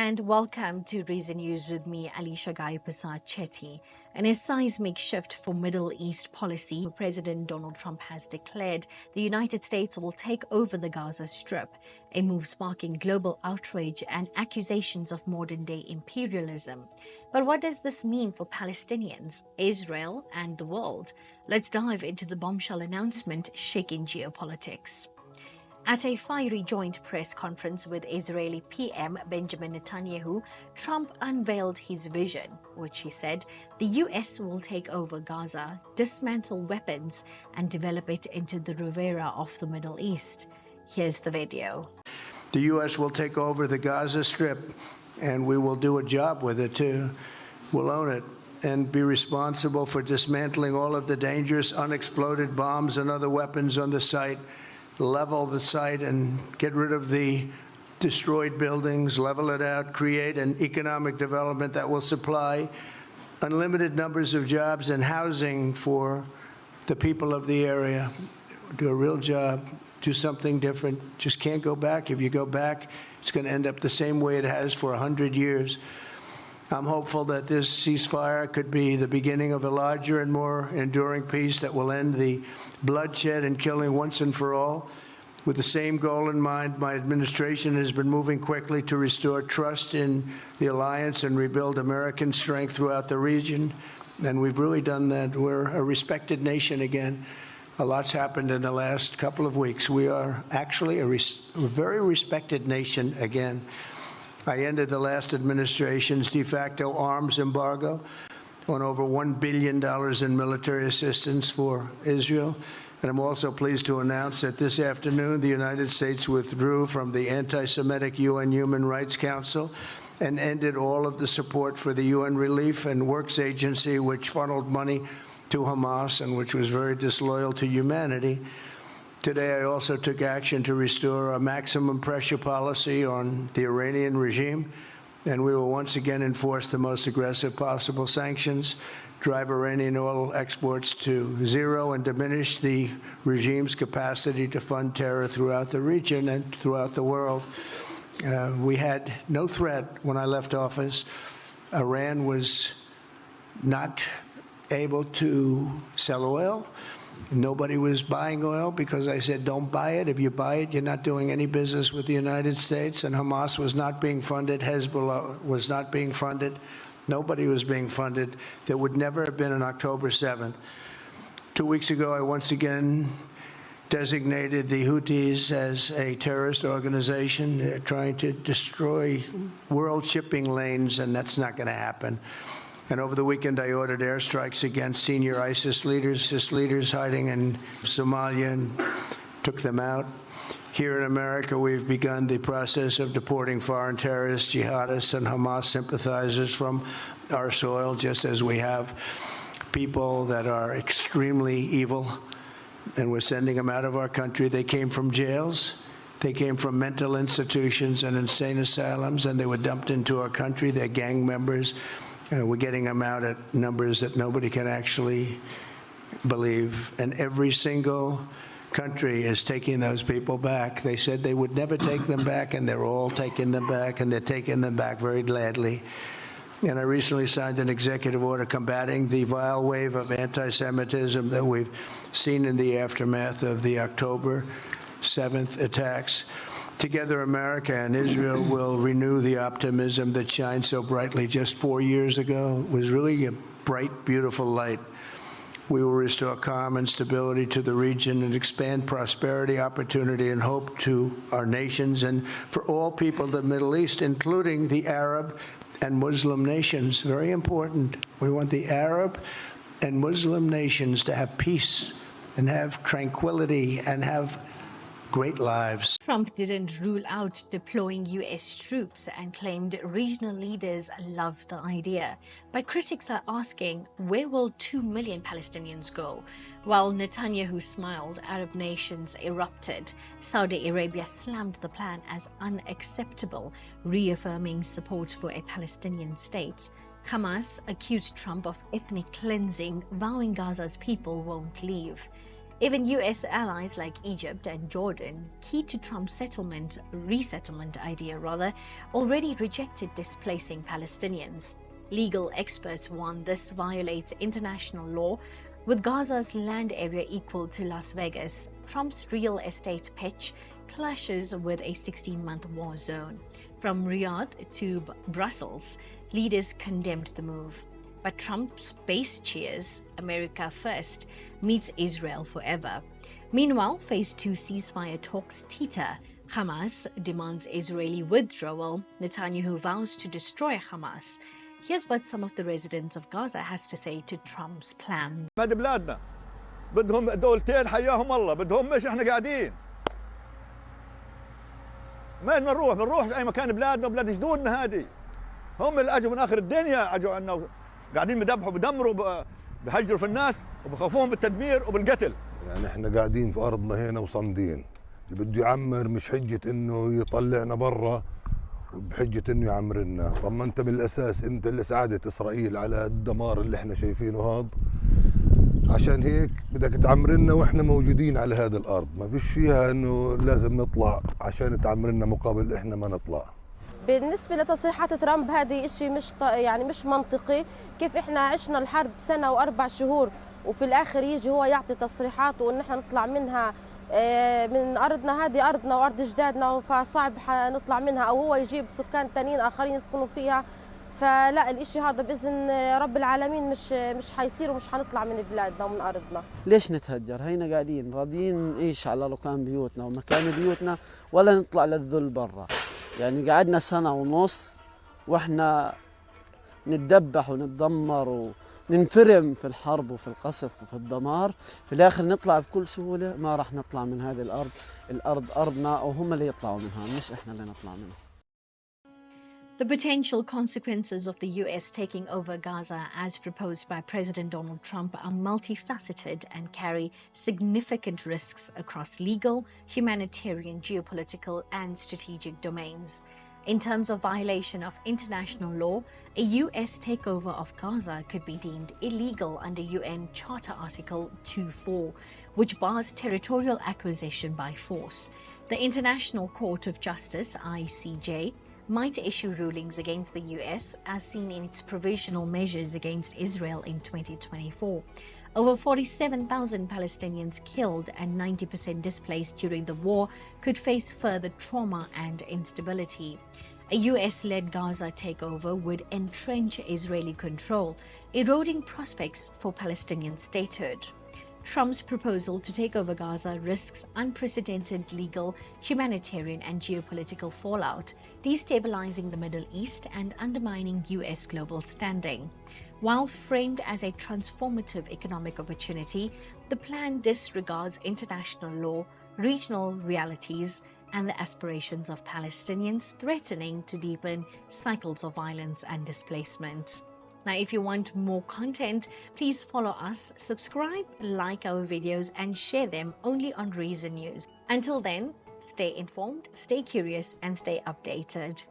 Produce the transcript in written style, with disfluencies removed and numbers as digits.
and welcome to Reason News with me, Alisha Gai Prasad Chetty. In a seismic shift for Middle East policy, President Donald Trump has declared the United States will take over the Gaza Strip, a move sparking global outrage and accusations of modern-day imperialism. But what does this mean for Palestinians, Israel, and the world? Let's dive into the bombshell announcement shaking geopolitics. At a fiery joint press conference with Israeli PM Benjamin Netanyahu, Trump unveiled his vision, which he said the US will take over Gaza, dismantle weapons, and develop it into the Riviera of the Middle East. Here's the video. The US will take over the Gaza Strip, and we will do a job with it too. We'll own it and be responsible for dismantling all of the dangerous unexploded bombs and other weapons on the site. Level the site and get rid of the destroyed buildings, level it out, create an economic development that will supply unlimited numbers of jobs and housing for the people of the area. Do a real job, do something different. Just can't go back. If you go back, it's going to end up the same way it has for 100 years. I'm hopeful that this ceasefire could be the beginning of a larger and more enduring peace that will end the bloodshed and killing once and for all. With the same goal in mind, my administration has been moving quickly to restore trust in the alliance and rebuild American strength throughout the region. And we've really done that. We're a respected nation again. A lot's happened in the last couple of weeks. We are actually a very respected nation again. I ended the last administration's de facto arms embargo on over $1 billion in military assistance for Israel. And I'm also pleased to announce that this afternoon, the United States withdrew from the anti-Semitic UN Human Rights Council and ended all of the support for the UN Relief and Works Agency, which funneled money to Hamas and which was very disloyal to humanity. Today, I also took action to restore a maximum pressure policy on the Iranian regime, and we will once again enforce the most aggressive possible sanctions, drive Iranian oil exports to zero, and diminish the regime's capacity to fund terror throughout the region and throughout the world. We had no threat when I left office. Iran was not able to sell oil. Nobody was buying oil because I said, don't buy it. If you buy it, you're not doing any business with the United States. And Hamas was not being funded. Hezbollah was not being funded. Nobody was being funded. There would never have been an October 7th. 2 weeks ago, I once again designated the Houthis as a terrorist organization. They're trying to destroy world shipping lanes, and that's not going to happen. And over the weekend, I ordered airstrikes against senior ISIS leaders hiding in Somalia, and took them out. Here in America, we've begun the process of deporting foreign terrorists, jihadists, and Hamas sympathizers from our soil, just as we have people that are extremely evil, and we're sending them out of our country. They came from jails. They came from mental institutions and insane asylums, and they were dumped into our country. They're gang members. We're getting them out at numbers that nobody can actually believe. And every single country is taking those people back. They said they would never take them back, and they're all taking them back, and they're taking them back very gladly. And I recently signed an executive order combating the vile wave of anti-Semitism that we've seen in the aftermath of the October 7th attacks. Together, America and Israel will renew the optimism that shined so brightly just 4 years ago. It was really a bright, beautiful light. We will restore calm and stability to the region and expand prosperity, opportunity, and hope to our nations and for all people of the Middle East, including the Arab and Muslim nations. Very important. We want the Arab and Muslim nations to have peace and have tranquility and have great lives. Trump didn't rule out deploying US troops and claimed regional leaders love the idea. But critics are asking, where will 2 million Palestinians go? While Netanyahu smiled, Arab nations erupted. Saudi Arabia slammed the plan as unacceptable, reaffirming support for a Palestinian state. Hamas accused Trump of ethnic cleansing, vowing Gaza's people won't leave. Even US allies like Egypt and Jordan, key to Trump's resettlement idea, already rejected displacing Palestinians. Legal experts warn this violates international law. With Gaza's land area equal to Las Vegas, Trump's real estate pitch clashes with a 16-month war zone. From Riyadh to Brussels, leaders condemned the move. But Trump's base cheers, America first, meets Israel forever. Meanwhile, Phase 2 ceasefire talks teeter. Hamas demands Israeli withdrawal. Netanyahu vows to destroy Hamas. Here's what some of the residents of Gaza has to say to Trump's plan. هذه بلادنا بدهم دولتين حياهم الله بدهم مش احنا قاعدين ما بنروح اي مكان بلادنا وبلاد جدودنا هذه هم اللي اجوا من اخر الدنيا اجوا عنا قاعدين بدبحوا بدمروا بهجروا في الناس وبخافوهم بالتدمير وبالقتل. يعني احنا قاعدين في ارضنا هنا وصامدين اللي بده يعمر مش حجه انه يطلعنا برا وبحجه انه يعمرنا. طب ما انت من الاساس انت اللي ساعدت اسرائيل على الدمار اللي احنا شايفينه هذا عشان هيك بدك تعمرنا واحنا موجودين على هذا الارض ما فيش فيها انه لازم نطلع عشان تعمرنا مقابل احنا ما نطلع. بالنسبة لتصريحات ترامب هذه شيء مش منطقي. كيف احنا عشنا الحرب سنة و4 شهور وفي الآخر يجي هو يعطي تصريحات وإن احنا نطلع منها من أرضنا هذه أرضنا وأرض أجدادنا فصعب نطلع منها أو هو يجيب سكان تانيين آخرين يسكنوا فيها. فلا الإشي هذا بإذن رب العالمين مش حيصير ومش حنطلع من بلادنا ومن أرضنا. ليش نتهجر؟ هينا قاعدين راضيين نعيش على ركام بيوتنا ومكان بيوتنا ولا نطلع للذل برا. يعني قعدنا سنة ونص واحنا نتدبح ونتدمر وننفرم في الحرب وفي القصف وفي الدمار، في الآخر نطلع بكل سهولة. ما راح نطلع من هذه الأرض، الأرض أرضنا وهم اللي يطلعوا منها مش إحنا اللي نطلع منها. The potential consequences of the US taking over Gaza as proposed by President Donald Trump are multifaceted and carry significant risks across legal, humanitarian, geopolitical, and strategic domains. In terms of violation of international law, a US takeover of Gaza could be deemed illegal under UN Charter Article 2.4, which bars territorial acquisition by force. The International Court of Justice, ICJ, might issue rulings against the US as seen in its provisional measures against Israel in 2024. Over 47,000 Palestinians killed and 90% displaced during the war could face further trauma and instability. A US-led Gaza takeover would entrench Israeli control, eroding prospects for Palestinian statehood. Trump's proposal to take over Gaza risks unprecedented legal, humanitarian, and geopolitical fallout, destabilizing the Middle East and undermining US global standing. While framed as a transformative economic opportunity, the plan disregards international law, regional realities, and the aspirations of Palestinians, threatening to deepen cycles of violence and displacement. Now, if you want more content, please follow us, subscribe, like our videos, and share them only on Reason News. Until then, stay informed, stay curious, and stay updated.